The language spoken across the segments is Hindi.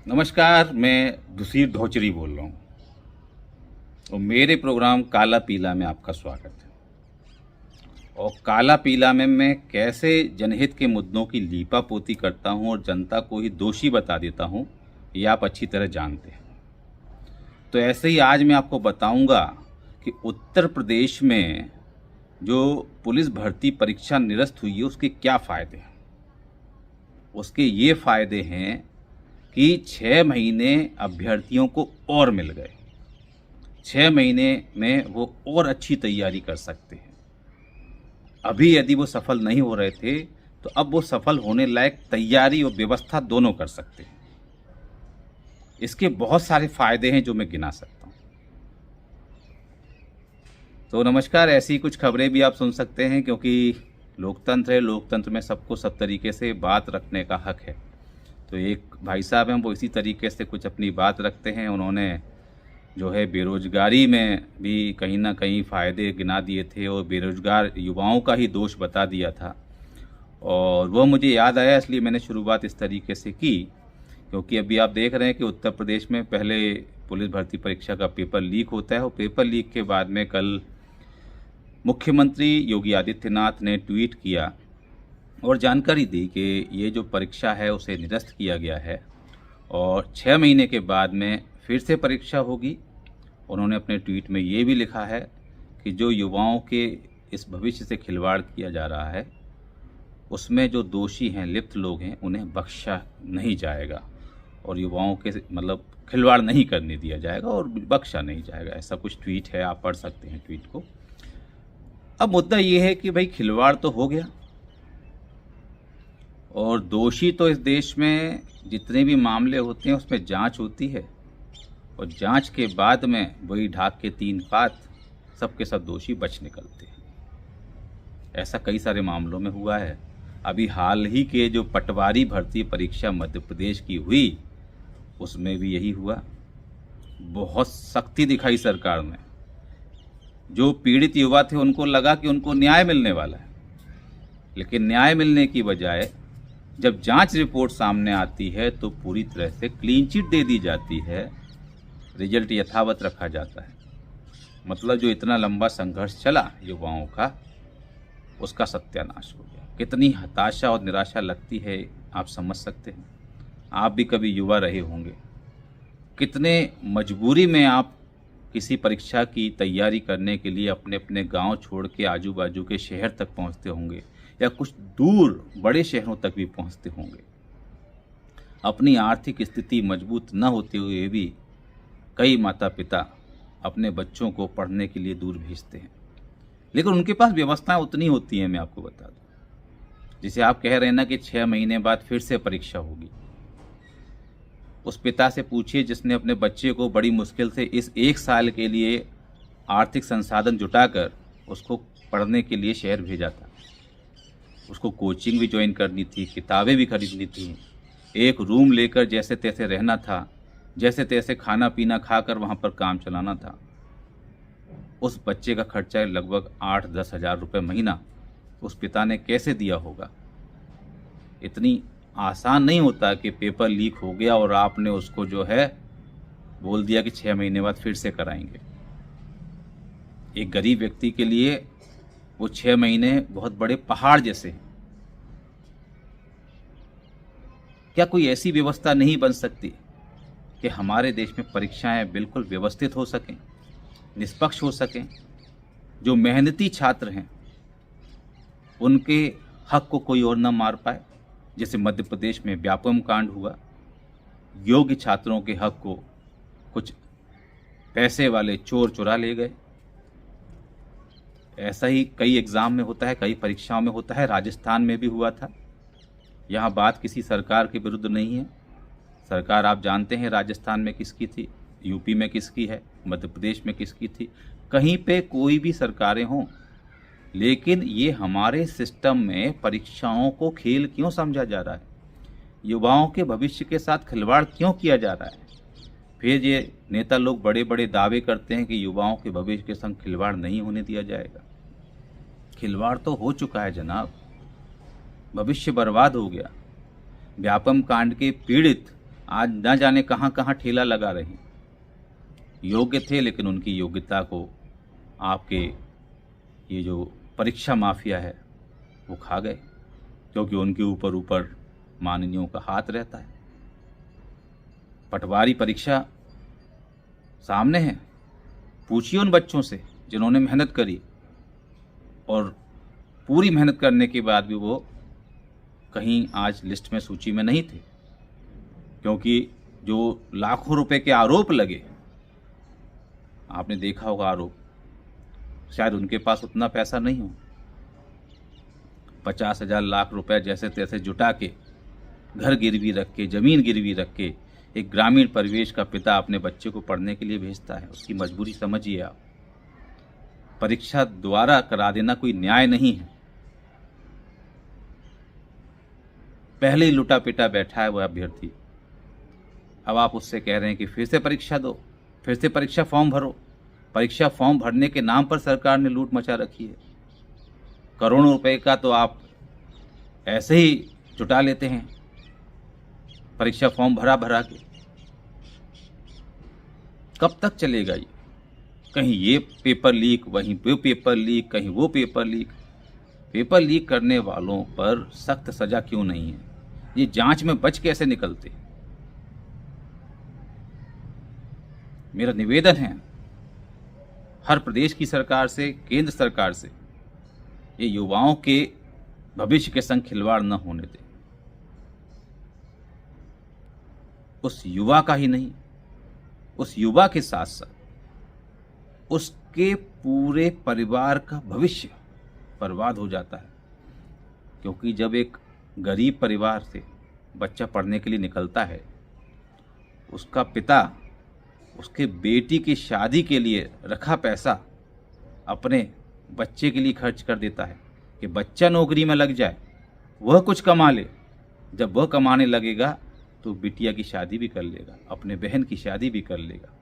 नमस्कार, मैं दुसीर धोचरी बोल रहा हूँ और मेरे प्रोग्राम काला पीला में आपका स्वागत है। और काला पीला में मैं कैसे जनहित के मुद्दों की लीपापोती करता हूँ और जनता को ही दोषी बता देता हूँ, ये आप अच्छी तरह जानते हैं। तो ऐसे ही आज मैं आपको बताऊँगा कि उत्तर प्रदेश में जो पुलिस भर्ती परीक्षा निरस्त हुई है उसके क्या फ़ायदे हैं। उसके ये फ़ायदे हैं कि 6 महीने अभ्यर्थियों को और मिल गए। 6 महीने में वो और अच्छी तैयारी कर सकते हैं। अभी यदि वो सफल नहीं हो रहे थे तो अब वो सफल होने लायक तैयारी और व्यवस्था दोनों कर सकते हैं। इसके बहुत सारे फ़ायदे हैं जो मैं गिना सकता हूँ। तो नमस्कार, ऐसी कुछ खबरें भी आप सुन सकते हैं क्योंकि लोकतंत्र है। लोकतंत्र में सबको सब तरीके से बात रखने का हक है। तो एक भाई साहब हैं, वो इसी तरीके से कुछ अपनी बात रखते हैं। उन्होंने जो है बेरोज़गारी में भी कहीं ना कहीं फ़ायदे गिना दिए थे और बेरोज़गार युवाओं का ही दोष बता दिया था। और वो मुझे याद आया, इसलिए मैंने शुरुआत इस तरीके से की क्योंकि अभी आप देख रहे हैं कि उत्तर प्रदेश में पहले पुलिस भर्ती परीक्षा का पेपर लीक होता है और पेपर लीक के बाद में कल मुख्यमंत्री योगी आदित्यनाथ ने ट्वीट किया और जानकारी दी कि ये जो परीक्षा है उसे निरस्त किया गया है और 6 महीने के बाद में फिर से परीक्षा होगी। उन्होंने अपने ट्वीट में ये भी लिखा है कि जो युवाओं के इस भविष्य से खिलवाड़ किया जा रहा है उसमें जो दोषी हैं, लिप्त लोग हैं, उन्हें बख्शा नहीं जाएगा और युवाओं के मतलब खिलवाड़ नहीं करने दिया जाएगा और बख्शा नहीं जाएगा। ऐसा कुछ ट्वीट है, आप पढ़ सकते हैं ट्वीट को। अब मुद्दा ये है कि भाई खिलवाड़ तो हो गया और दोषी तो इस देश में जितने भी मामले होते हैं उसमें जांच होती है और जांच के बाद में वही ढाक के 3 पात सबके सब दोषी बच निकलते हैं। ऐसा कई सारे मामलों में हुआ है। अभी हाल ही के जो पटवारी भर्ती परीक्षा मध्य प्रदेश की हुई उसमें भी यही हुआ। बहुत सख्ती दिखाई सरकार ने। जो पीड़ित युवा थे उनको लगा कि उनको न्याय मिलने वाला है, लेकिन न्याय मिलने की बजाय जब जांच रिपोर्ट सामने आती है तो पूरी तरह से क्लीन चिट दे दी जाती है, रिजल्ट यथावत रखा जाता है। मतलब जो इतना लंबा संघर्ष चला युवाओं का, उसका सत्यानाश हो गया। कितनी हताशा और निराशा लगती है आप समझ सकते हैं। आप भी कभी युवा रहे होंगे। कितने मजबूरी में आप किसी परीक्षा की तैयारी करने के लिए अपने अपने गांव छोड़ के आजू बाजू के शहर तक पहुंचते होंगे या कुछ दूर बड़े शहरों तक भी पहुंचते होंगे। अपनी आर्थिक स्थिति मजबूत न होते हुए भी कई माता पिता अपने बच्चों को पढ़ने के लिए दूर भेजते हैं, लेकिन उनके पास व्यवस्थाएं उतनी होती हैं। मैं आपको बता दूं, जिसे आप कह रहे हैं ना कि 6 महीने बाद फिर से परीक्षा होगी। उस पिता से पूछिए जिसने अपने बच्चे को बड़ी मुश्किल से इस 1 साल के लिए आर्थिक संसाधन जुटाकर उसको पढ़ने के लिए शहर भेजा था। उसको कोचिंग भी ज्वाइन करनी थी, किताबें भी खरीदनी थी, एक रूम लेकर जैसे तैसे रहना था, जैसे तैसे खाना पीना खाकर वहाँ पर काम चलाना था। उस बच्चे का खर्चा लगभग 8-10 हज़ार रुपये महीना उस पिता ने कैसे दिया होगा। इतनी आसान नहीं होता कि पेपर लीक हो गया और आपने उसको जो है बोल दिया कि 6 महीने बाद फिर से कराएंगे। एक गरीब व्यक्ति के लिए वो 6 महीने बहुत बड़े पहाड़ जैसे हैं। क्या कोई ऐसी व्यवस्था नहीं बन सकती कि हमारे देश में परीक्षाएं बिल्कुल व्यवस्थित हो सकें, निष्पक्ष हो सकें? जो मेहनती छात्र हैं उनके हक को कोई और न मार पाए। जैसे मध्य प्रदेश में व्यापम कांड हुआ, योग्य छात्रों के हक को कुछ पैसे वाले चोर चुरा ले गए। ऐसा ही कई एग्ज़ाम में होता है, कई परीक्षाओं में होता है। राजस्थान में भी हुआ था। यहाँ बात किसी सरकार के विरुद्ध नहीं है। सरकार आप जानते हैं राजस्थान में किसकी थी, यूपी में किसकी है, मध्य प्रदेश में किसकी थी। कहीं पे कोई भी सरकारें हों, लेकिन ये हमारे सिस्टम में परीक्षाओं को खेल क्यों समझा जा रहा है? युवाओं के भविष्य के साथ खिलवाड़ क्यों किया जा रहा है? फिर ये नेता लोग बड़े बड़े दावे करते हैं कि युवाओं के भविष्य के संग खिलवाड़ नहीं होने दिया जाएगा। खिलवाड़ तो हो चुका है जनाब, भविष्य बर्बाद हो गया। व्यापम कांड के पीड़ित आज न जाने कहाँ कहाँ ठेला लगा रहे हैं। योग्य थे लेकिन उनकी योग्यता को आपके ये जो परीक्षा माफिया है वो खा गए, क्योंकि उनके ऊपर ऊपर माननीयों का हाथ रहता है। पटवारी परीक्षा सामने है, पूछिए उन बच्चों से जिन्होंने मेहनत करी और पूरी मेहनत करने के बाद भी वो कहीं आज लिस्ट में, सूची में नहीं थे, क्योंकि जो लाखों रुपए के आरोप लगे, आपने देखा होगा आरोप, शायद उनके पास उतना पैसा नहीं हो। 50,000 लाख रुपए जैसे तैसे जुटा के, घर गिरवी रख के, जमीन गिरवी रख के एक ग्रामीण परिवेश का पिता अपने बच्चे को पढ़ने के लिए भेजता है। उसकी मजबूरी समझिए आप। परीक्षा द्वारा करा देना कोई न्याय नहीं है। पहले ही लुटा पिटा बैठा है वह अभ्यर्थी, अब आप उससे कह रहे हैं कि फिर से परीक्षा दो, फिर से परीक्षा फॉर्म भरो। परीक्षा फॉर्म भरने के नाम पर सरकार ने लूट मचा रखी है। करोड़ों रुपए का तो आप ऐसे ही जुटा लेते हैं परीक्षा फॉर्म भरा भरा के। कब तक चलेगा ये? कहीं ये पेपर लीक, वहीं वो पेपर लीक, कहीं वो पेपर लीक। पेपर लीक करने वालों पर सख्त सजा क्यों नहीं है? ये जांच में बच कैसे निकलते? मेरा निवेदन है हर प्रदेश की सरकार से, केंद्र सरकार से, ये युवाओं के भविष्य के संग खिलवाड़ न होने दें। उस युवा का ही नहीं, उस युवा के साथ साथ उसके पूरे परिवार का भविष्य बर्बाद हो जाता है। क्योंकि जब एक गरीब परिवार से बच्चा पढ़ने के लिए निकलता है, उसका पिता उसके बेटी की शादी के लिए रखा पैसा अपने बच्चे के लिए खर्च कर देता है कि बच्चा नौकरी में लग जाए, वह कुछ कमा ले। जब वह कमाने लगेगा तो बिटिया की शादी भी कर लेगा, अपने बहन की शादी भी कर लेगा।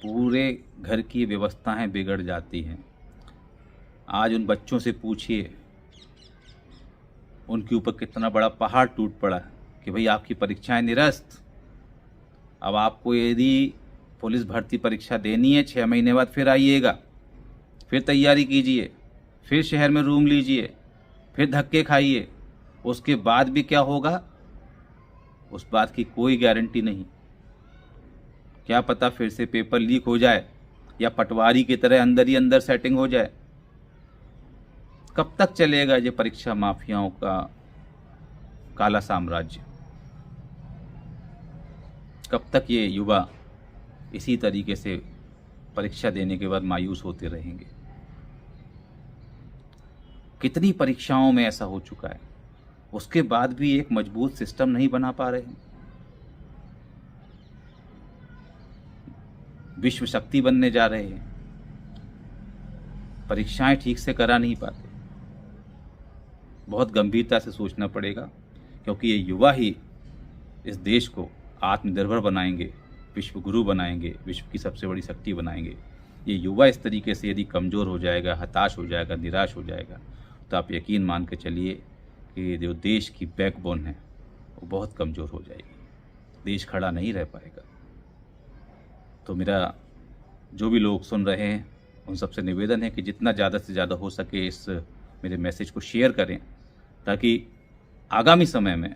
पूरे घर की व्यवस्थाएं बिगड़ जाती हैं। आज उन बच्चों से पूछिए, उनके ऊपर कितना बड़ा पहाड़ टूट पड़ा कि भाई आपकी परीक्षाएं निरस्त। अब आपको यदि पुलिस भर्ती परीक्षा देनी है, 6 महीने बाद फिर आइएगा, फिर तैयारी कीजिए, फिर शहर में रूम लीजिए, फिर धक्के खाइए। उसके बाद भी क्या होगा, उस बात की कोई गारंटी नहीं। क्या पता फिर से पेपर लीक हो जाए या पटवारी की तरह अंदर ही अंदर सेटिंग हो जाए। कब तक चलेगा ये परीक्षा माफियाओं का काला साम्राज्य? कब तक ये युवा इसी तरीके से परीक्षा देने के बाद मायूस होते रहेंगे? कितनी परीक्षाओं में ऐसा हो चुका है, उसके बाद भी एक मजबूत सिस्टम नहीं बना पा रहे हैं। विश्व शक्ति बनने जा रहे हैं, परीक्षाएं ठीक से करा नहीं पाते। बहुत गंभीरता से सोचना पड़ेगा, क्योंकि ये युवा ही इस देश को आत्मनिर्भर बनाएंगे, विश्व गुरु बनाएंगे, विश्व की सबसे बड़ी शक्ति बनाएंगे। ये युवा इस तरीके से यदि कमज़ोर हो जाएगा, हताश हो जाएगा, निराश हो जाएगा, तो आप यकीन मान के चलिए कि जो देश की बैकबोन है वो बहुत कमज़ोर हो जाएगी, देश खड़ा नहीं रह पाएगा। तो मेरा जो भी लोग सुन रहे हैं उन सबसे निवेदन है कि जितना ज़्यादा से ज़्यादा हो सके इस मेरे मैसेज को शेयर करें, ताकि आगामी समय में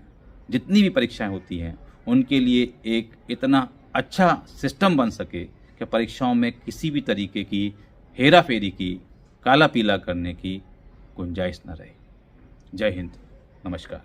जितनी भी परीक्षाएं होती हैं उनके लिए एक इतना अच्छा सिस्टम बन सके कि परीक्षाओं में किसी भी तरीके की हेरा फेरी की, काला पीला करने की गुंजाइश न रहे। जय हिंद, नमस्कार।